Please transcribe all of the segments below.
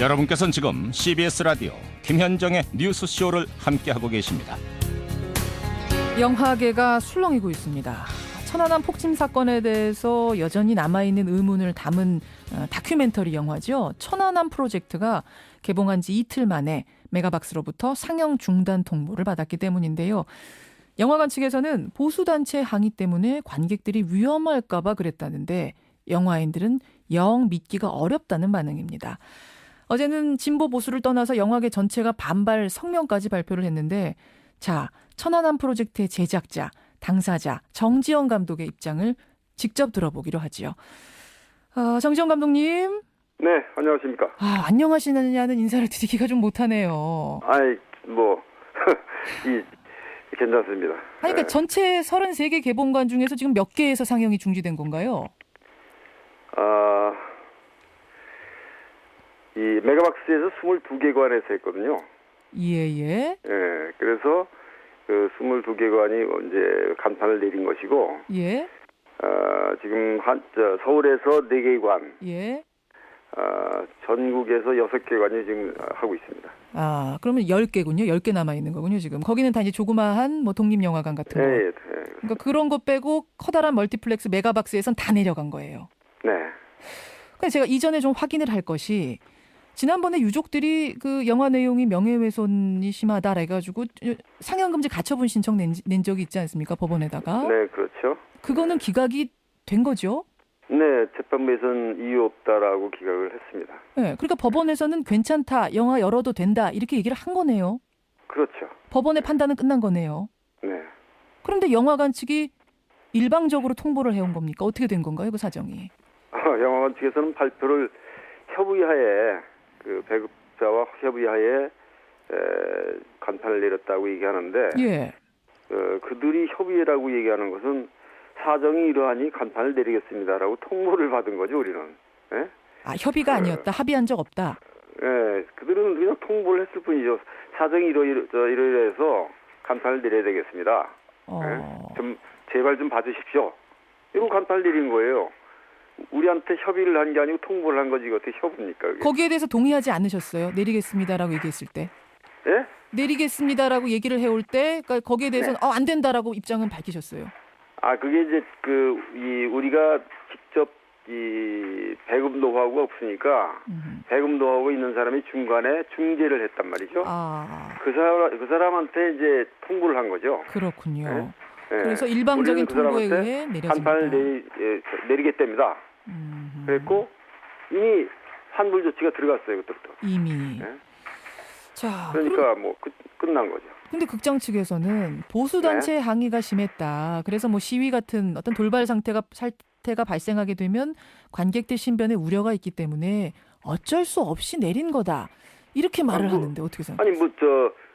여러분께서는 지금 CBS 라디오 김현정의 뉴스쇼를 함께하고 계십니다. 영화계가 술렁이고 있습니다. 천안함 폭침 사건에 대해서 여전히 남아있는 의문을 담은 다큐멘터리 영화죠. 천안함 프로젝트가 개봉한 지 이틀 만에 메가박스로부터 상영 중단 통보를 받았기 때문인데요. 영화관 측에서는 보수단체 항의 때문에 관객들이 위험할까 봐 그랬다는데 영화인들은 영 믿기가 어렵다는 반응입니다. 어제는 진보 보수를 떠나서 영화계 전체가 반발 성명까지 발표를 했는데 자, 천안함 프로젝트의 제작자, 당사자 정지영 감독의 입장을 직접 들어보기로 하지요. 정지영 감독님. 네, 안녕하십니까. 안녕하시느냐는 인사를 드리기가 좀 못하네요. 괜찮습니다. 그러니까 전체 33개 개봉관 중에서 지금 몇 개에서 상영이 중지된 건가요? 이 메가박스에서 22개관에서 했거든요. 예. 그래서 그 22개관이 이제 간판을 내린 것이고, 예. 지금 서울에서 4개관, 예. 전국에서 6개관이 지금 하고 있습니다. 그러면 10개군요. 10개 남아있는 거군요, 지금. 거기는 다 이제 조그마한 독립영화관 같은 거. 네. 그러니까 그런 거 빼고 커다란 멀티플렉스 메가박스에선 다 내려간 거예요. 네. 근데 제가 이전에 좀 확인을 할 것이 지난번에 유족들이 그 영화 내용이 명예훼손이 심하다 해가지고 상영금지 가처분 신청 낸 적이 있지 않습니까? 법원에다가. 네, 그렇죠. 그거는 기각이 된 거죠? 네, 재판부에서는 이유 없다라고 기각을 했습니다. 네, 그러니까 법원에서는 괜찮다, 영화 열어도 된다 이렇게 얘기를 한 거네요. 그렇죠. 법원의 판단은 끝난 거네요. 네. 그런데 영화관 측이 일방적으로 통보를 해온 겁니까? 어떻게 된 건가요, 그 사정이? 영화관 측에서는 발표를 협의하에 그 배급자와 협의하에 간판을 내렸다고 얘기하는데, 예. 그들이 협의라고 얘기하는 것은 사정이 이러하니 간판을 내리겠습니다라고 통보를 받은 거죠, 우리는. 예? 협의가 아니었다, 합의한 적 없다. 예, 그들은 그냥 통보를 했을 뿐이죠. 사정이 이러해서 간판을 내려야 되겠습니다. 예? 좀 제발 좀 봐주십시오. 이거 간판을 내린 거예요. 우리한테 협의를 한 게 아니고 통보를 한 거지. 어떻게 협의입니까? 그게? 거기에 대해서 동의하지 않으셨어요? 내리겠습니다라고 얘기했을 때. 예? 내리겠습니다라고 얘기를 해올 때, 그러니까 거기에 대해서는 안 된다라고 입장은 밝히셨어요. 그게 이제 우리가 직접 이 배급 노하우가 없으니까 배급 노하우가 있는 사람이 중간에 중재를 했단 말이죠. 그 사람한테 이제 통보를 한 거죠. 그렇군요. 네? 그래서 일방적인 통보에 의해 내려집니다. 간판을 내리겠답니다. 그랬고 이미 환불 조치가 들어갔어요. 그때부터. 이미. 네? 자, 그러니까 끝난 거죠. 근데 극장 측에서는 보수단체의 항의가 심했다. 그래서 시위 같은 어떤 돌발 사태가 발생하게 되면 관객들 신변에 우려가 있기 때문에 어쩔 수 없이 내린 거다. 이렇게 말을 하는데 어떻게 생각하세요?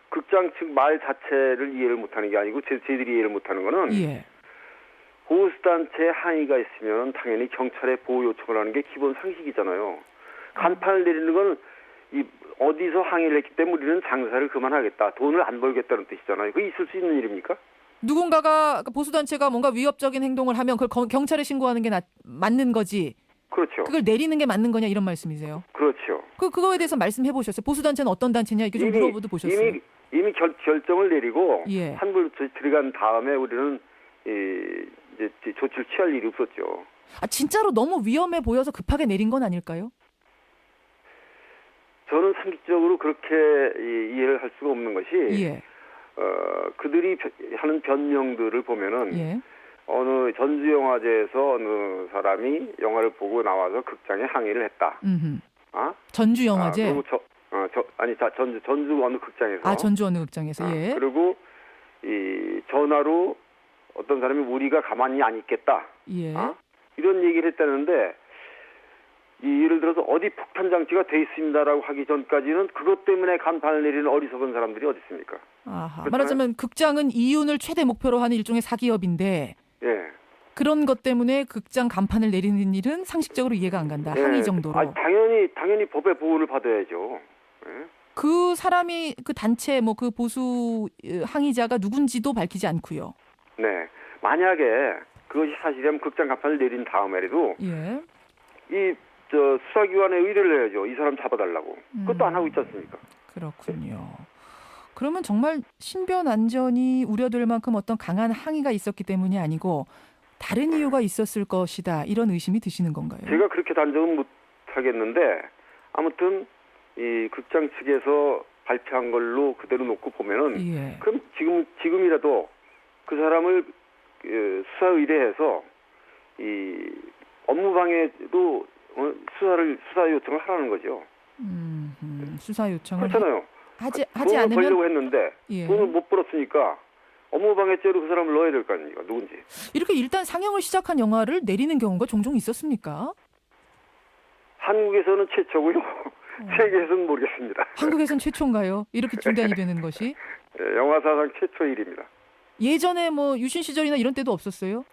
극장 측 말 자체를 이해를 못하는 게 아니고 저희들이 이해를 못하는 거는 보수단체 항의가 있으면 당연히 경찰에 보호 요청을 하는 게 기본 상식이잖아요. 간판을 내리는 건 어디서 항의를 했기 때문에 우리는 장사를 그만하겠다. 돈을 안 벌겠다는 뜻이잖아요. 그게 있을 수 있는 일입니까? 누군가가 보수단체가 뭔가 위협적인 행동을 하면 그걸 경찰에 신고하는 게 맞는 거지. 그렇죠. 그걸 내리는 게 맞는 거냐 이런 말씀이세요. 그렇죠. 그거에 대해서 말씀해 보셨어요? 보수단체는 어떤 단체냐 이렇게 좀 물어보도 보셨어요? 이미 결정을 내리고 환불 들어간 다음에 우리는 이제 조치를 취할 일이 없었죠. 진짜로 너무 위험해 보여서 급하게 내린 건 아닐까요? 저는 상식적으로 그렇게 이해를 할 수가 없는 것이 그들이 하는 변명들을 보면은 어느 전주영화제에서 어느 사람이 영화를 보고 나와서 극장에 항의를 했다. 전주영화제? 전주 어느 극장에서. 전주 어느 극장에서. 그리고 전화로 어떤 사람이 우리가 가만히 안 있겠다. 이런 얘기를 했다는데 예를 들어서 어디 폭탄 장치가 돼 있습니다라고 하기 전까지는 그것 때문에 간판을 내리는 어리석은 사람들이 어디 있습니까? 말하자면 극장은 이윤을 최대 목표로 하는 일종의 사기업인데 그런 것 때문에 극장 간판을 내리는 일은 상식적으로 이해가 안 간다. 항의 정도로. 당연히 법의 보호를 받아야죠. 그 사람이 그 단체 그 보수 항의자가 누군지도 밝히지 않고요. 네. 만약에 그것이 사실이라면 극장 간판을 내린 다음에라도 이 수사기관에 의뢰를 해야죠. 이 사람 잡아달라고. 그것도 안 하고 있지 않습니까? 그렇군요. 그러면 정말 신변 안전이 우려될 만큼 어떤 강한 항의가 있었기 때문이 아니고 다른 이유가 있었을 것이다. 이런 의심이 드시는 건가요? 제가 그렇게 단정은 못 하겠는데 아무튼 이 극장 측에서 발표한 걸로 그대로 놓고 보면은 예. 그럼 지금이라도 그 사람을 수사 의뢰해서 이 업무방해도 수사 요청을 하라는 거죠. 수사 요청을 그렇잖아요. 하지 돈을 않으면 벌려고 했는데 예. 돈을 못 벌었으니까 업무방해죄로 그 사람을 넣어야 될 거 아닙니까? 누군지. 이렇게 일단 상영을 시작한 영화를 내리는 경우가 종종 있었습니까? 한국에서는 최초고요. 세계에서는 모르겠습니다. 한국에선 최초인가요? 이렇게 중단이 되는 것이? 영화 사상 최초 일입니다. 예전에 뭐 유신 시절이나 이런 때도 없었어요?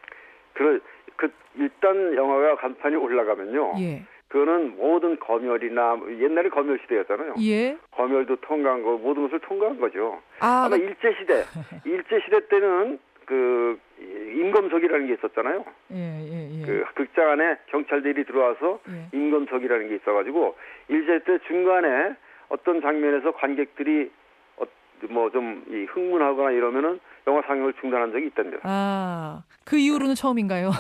일단 영화가 간판이 올라가면요. 예. 그거는 모든 검열이나 옛날에 검열 시대였잖아요. 예. 검열도 통과한 거 모든 것을 통과한 거죠. 아, 아마 일제 시대 때는 그 임검석이라는 게 있었잖아요. 예. 그 극장 안에 경찰들이 들어와서 예. 임검석이라는 게 있어가지고 일제 때 중간에 어떤 장면에서 관객들이 뭐 좀 흥분하거나 이러면은 영화 상영을 중단한 적이 있답니다. 아, 그 이후로는 처음인가요?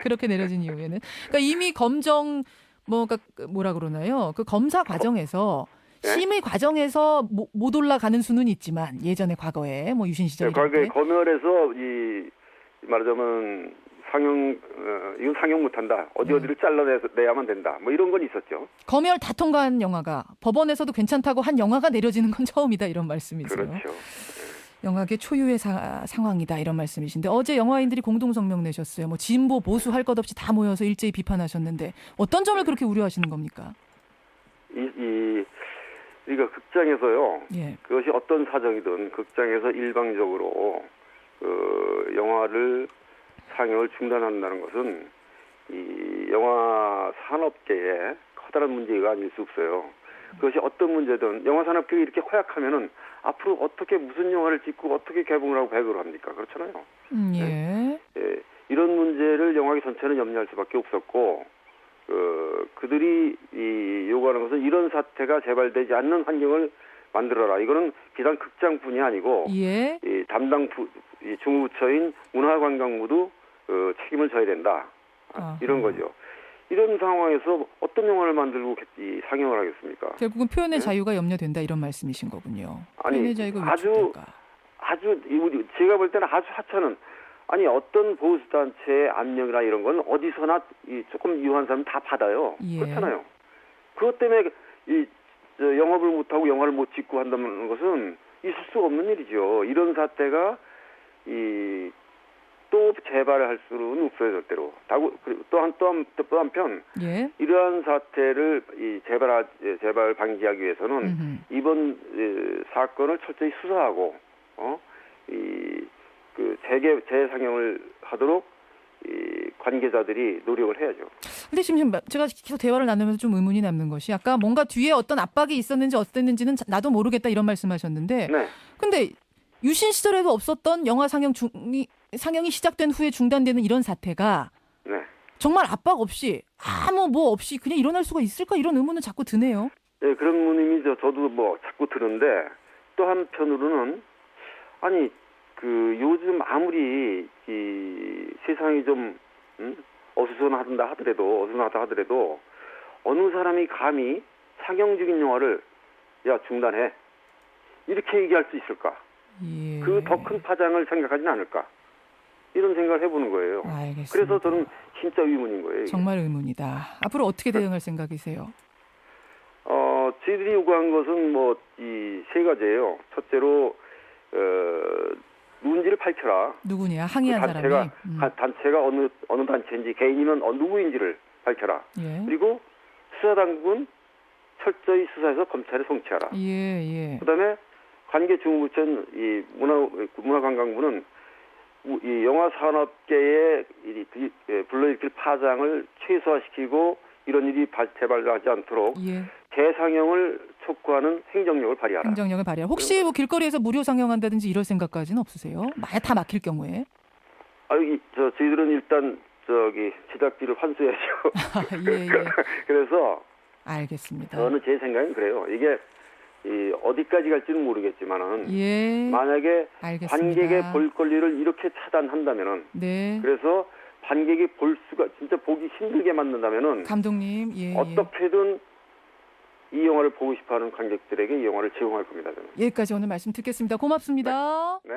그렇게 내려진 이후에는. 그러니까 이미 검정 그러니까 뭐라 그러나요? 그 검사 과정에서 네? 심의 과정에서 못 올라가는 수는 있지만 예전에 과거에 뭐 유신 시절 이럴 때 검열에서 말하자면 이건 상영 못한다. 어디를 잘라내야만 된다. 뭐 이런 건 있었죠. 검열 다 통과한 영화가 법원에서도 괜찮다고 한 영화가 내려지는 건 처음이다 이런 말씀이세요. 그렇죠. 영화계 초유의 상황이다 이런 말씀이신데 어제 영화인들이 공동 성명 내셨어요. 뭐 진보 보수 할 것 없이 다 모여서 일제히 비판하셨는데 어떤 점을 그렇게 우려하시는 겁니까? 우리가 극장에서요. 예. 그것이 어떤 사정이든 극장에서 일방적으로 영화를 상영을 중단한다는 것은 이 영화 산업계에 커다란 문제가 아닐 수 없어요. 그것이 어떤 문제든 영화 산업계가 이렇게 허약하면은 앞으로 어떻게 무슨 영화를 찍고 어떻게 개봉을 하고 배급을 합니까? 그렇잖아요. 예. 네? 예, 이런 문제를 영화계 전체는 염려할 수밖에 없었고 그들이 요구하는 것은 이런 사태가 재발되지 않는 환경을 만들어라. 이거는 비단 극장뿐이 아니고 예. 이 담당 중부처인 문화관광부도 책임을 져야 된다. 이런 거죠. 이런 상황에서 어떤 영화를 만들고 상영을 하겠습니까? 결국은 표현의 자유가 염려된다 이런 말씀이신 거군요. 아니, 표현의 자유가 아주 제가 볼 때는 아주 하찮은 어떤 보수단체의 압력이나 이런 건 어디서나 조금 유한 사람 다 받아요. 예. 그렇잖아요. 그것 때문에 영업을 못하고 영화를 못 찍고 한다는 것은 있을 수 없는 일이죠. 이런 사태가 또 재발할 수는 없어요, 절대로. 또 한편 예. 이러한 사태를 재발 방지하기 위해서는 이번 사건을 철저히 수사하고 재상영을 하도록 관계자들이 노력을 해야죠. 근데 지금 제가 계속 대화를 나누면서 좀 의문이 남는 것이 아까 뭔가 뒤에 어떤 압박이 있었는지 어땠는지는 나도 모르겠다 이런 말씀하셨는데 네. 근데 유신 시절에도 없었던 영화 상영이 시작된 후에 중단되는 이런 사태가 네. 정말 압박 없이 아무 뭐 없이 그냥 일어날 수가 있을까 이런 의문은 자꾸 드네요. 네, 그런 의문이 저도 자꾸 드는데 또 한편으로는 요즘 아무리 세상이 좀 어수선하다 하더라도 어느 사람이 감히 상영 중인 영화를 중단해 이렇게 얘기할 수 있을까? 예. 그 더 큰 파장을 생각하지는 않을까? 이런 생각을 해보는 거예요. 알겠습니다. 그래서 저는 진짜 의문인 거예요. 이게. 정말 의문이다. 앞으로 어떻게 대응할 생각이세요? 저희들이 요구한 것은 이 세 가지예요. 첫째로 누군지를 밝혀라. 누구냐? 항의한 그 사람이. 단체가 어느 단체인지 개인이면 누구인지를 밝혀라. 예. 그리고 수사당국은 철저히 수사해서 검찰에 송치하라. 예. 그다음에 관계 중부처인 이 문화관광부는 이 영화 산업계에 불러일으킬 파장을 최소화시키고 이런 일이 재발하지 않도록 재상영을 촉구하는 행정력을 발휘하라. 행정력을 발휘하라. 혹시 길거리에서 무료 상영한다든지 이럴 생각까지는 없으세요? 다 막힐 경우에? 저희들은 일단 제작비를 환수해야죠. 예. 그래서 알겠습니다. 저는 제 생각은 그래요. 이게 어디까지 갈지는 모르겠지만은 만약에 알겠습니다. 관객의 볼 권리를 이렇게 차단한다면은 그래서 관객이 볼 수가 진짜 보기 힘들게 만든다면은 감독님 어떻게든 이 영화를 보고 싶어하는 관객들에게 이 영화를 제공할 겁니다. 저는. 여기까지 오늘 말씀 듣겠습니다. 고맙습니다. 네.